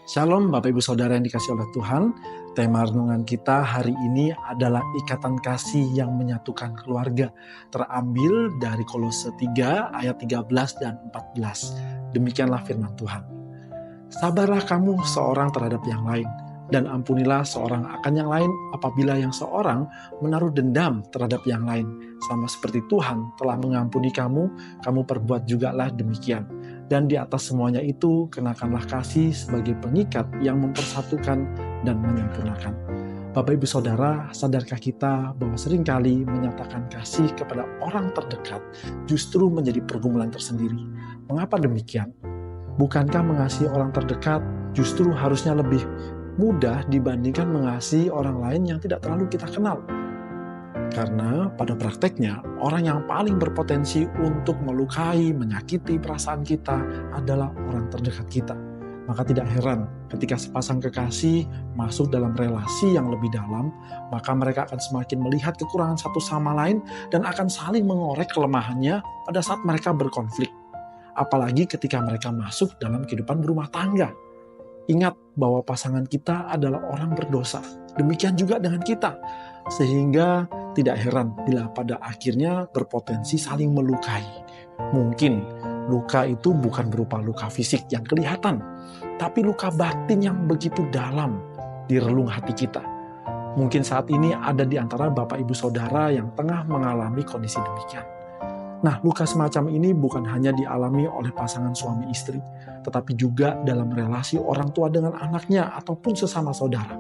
Shalom Bapak Ibu Saudara yang dikasihi oleh Tuhan. Tema renungan kita hari ini adalah ikatan kasih yang menyatukan keluarga. Terambil dari Kolose 3 ayat 13 dan 14. Demikianlah firman Tuhan. Sabarlah kamu seorang terhadap yang lain, dan ampunilah seorang akan yang lain apabila yang seorang menaruh dendam terhadap yang lain. Sama seperti Tuhan telah mengampuni kamu, kamu perbuat jugalah demikian. Dan di atas semuanya itu, kenakanlah kasih sebagai pengikat yang mempersatukan dan menyempurnakan. Bapak Ibu Saudara, sadarkah kita bahwa seringkali menyatakan kasih kepada orang terdekat justru menjadi pergumulan tersendiri? Mengapa demikian? Bukankah mengasihi orang terdekat justru harusnya lebih mudah dibandingkan mengasihi orang lain yang tidak terlalu kita kenal? Karena pada prakteknya, orang yang paling berpotensi untuk melukai, menyakiti perasaan kita adalah orang terdekat kita. Maka tidak heran ketika sepasang kekasih masuk dalam relasi yang lebih dalam, maka mereka akan semakin melihat kekurangan satu sama lain dan akan saling mengorek kelemahannya pada saat mereka berkonflik. Apalagi ketika mereka masuk dalam kehidupan berumah tangga. Ingat bahwa pasangan kita adalah orang berdosa. Demikian juga dengan kita. Sehingga tidak heran bila pada akhirnya berpotensi saling melukai. Mungkin luka itu bukan berupa luka fisik yang kelihatan, tapi luka batin yang begitu dalam di relung hati kita. Mungkin saat ini ada di antara Bapak Ibu Saudara yang tengah mengalami kondisi demikian. Nah, luka semacam ini bukan hanya dialami oleh pasangan suami istri, tetapi juga dalam relasi orang tua dengan anaknya ataupun sesama saudara.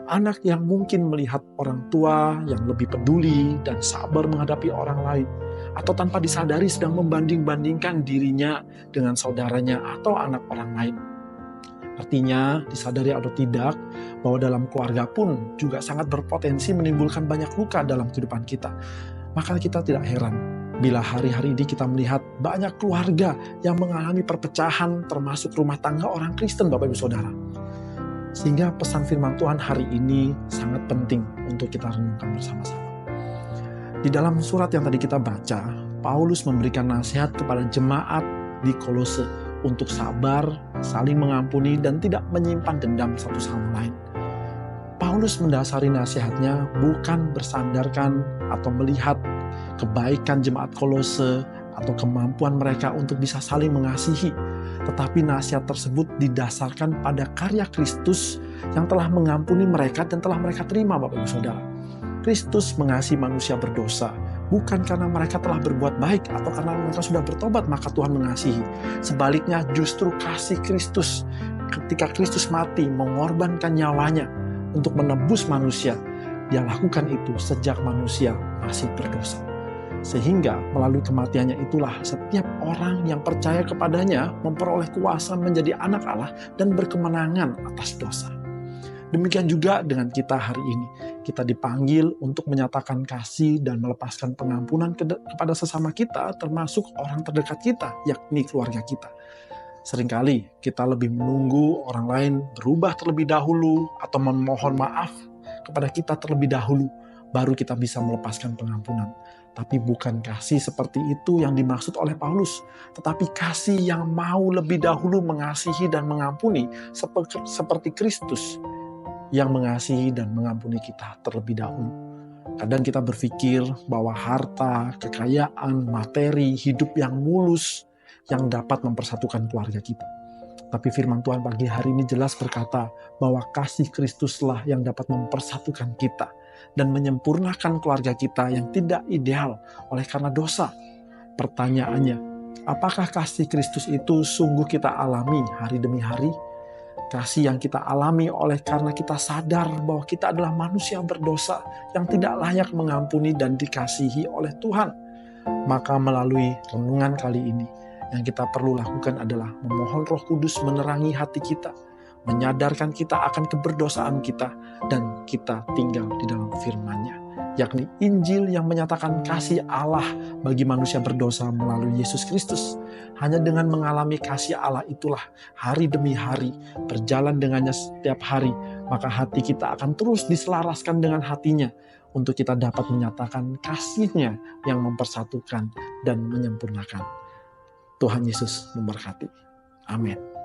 Anak yang mungkin melihat orang tua yang lebih peduli dan sabar menghadapi orang lain, atau tanpa disadari sedang membanding-bandingkan dirinya dengan saudaranya atau anak orang lain. Artinya, disadari atau tidak, bahwa dalam keluarga pun juga sangat berpotensi menimbulkan banyak luka dalam kehidupan kita. Maka kita tidak heran bila hari-hari ini kita melihat banyak keluarga yang mengalami perpecahan termasuk rumah tangga orang Kristen, Bapak Ibu Saudara. Sehingga pesan firman Tuhan hari ini sangat penting untuk kita renungkan bersama-sama. Di dalam surat yang tadi kita baca, Paulus memberikan nasihat kepada jemaat di Kolose untuk sabar, saling mengampuni, dan tidak menyimpan dendam satu sama lain. Paulus mendasari nasihatnya bukan bersandarkan atau melihat kebaikan jemaat Kolose atau kemampuan mereka untuk bisa saling mengasihi. Tetapi nasihat tersebut didasarkan pada karya Kristus yang telah mengampuni mereka dan telah mereka terima, Bapak Ibu Saudara. Kristus mengasihi manusia berdosa, bukan karena mereka telah berbuat baik atau karena mereka sudah bertobat maka Tuhan mengasihi. Sebaliknya justru kasih Kristus ketika Kristus mati mengorbankan nyawanya untuk menebus manusia. Dia lakukan itu sejak manusia masih berdosa. Sehingga melalui kematiannya itulah setiap orang yang percaya kepadanya memperoleh kuasa menjadi anak Allah dan berkemenangan atas dosa. Demikian juga dengan kita hari ini. Kita dipanggil untuk menyatakan kasih dan melepaskan pengampunan kepada sesama kita, termasuk orang terdekat kita, yakni keluarga kita. Seringkali kita lebih menunggu orang lain berubah terlebih dahulu atau memohon maaf kepada kita terlebih dahulu, baru kita bisa melepaskan pengampunan. Tapi bukan kasih seperti itu yang dimaksud oleh Paulus, tetapi kasih yang mau lebih dahulu mengasihi dan mengampuni seperti Kristus yang mengasihi dan mengampuni kita terlebih dahulu. Kadang kita berpikir bahwa harta, kekayaan, materi, hidup yang mulus yang dapat mempersatukan keluarga kita. Tapi firman Tuhan pagi hari ini jelas berkata bahwa kasih Kristuslah yang dapat mempersatukan kita dan menyempurnakan keluarga kita yang tidak ideal oleh karena dosa. Pertanyaannya, apakah kasih Kristus itu sungguh kita alami hari demi hari? Kasih yang kita alami oleh karena kita sadar bahwa kita adalah manusia berdosa yang tidak layak mengampuni dan dikasihi oleh Tuhan. Maka melalui renungan kali ini, yang kita perlu lakukan adalah memohon Roh Kudus menerangi hati kita, menyadarkan kita akan keberdosaan kita, dan kita tinggal di dalam firman-Nya, yakni Injil yang menyatakan kasih Allah bagi manusia berdosa melalui Yesus Kristus. Hanya dengan mengalami kasih Allah itulah hari demi hari, berjalan dengannya setiap hari, maka hati kita akan terus diselaraskan dengan hatinya, untuk kita dapat menyatakan kasih-Nya yang mempersatukan dan menyempurnakan. Tuhan Yesus memberkati. Amin.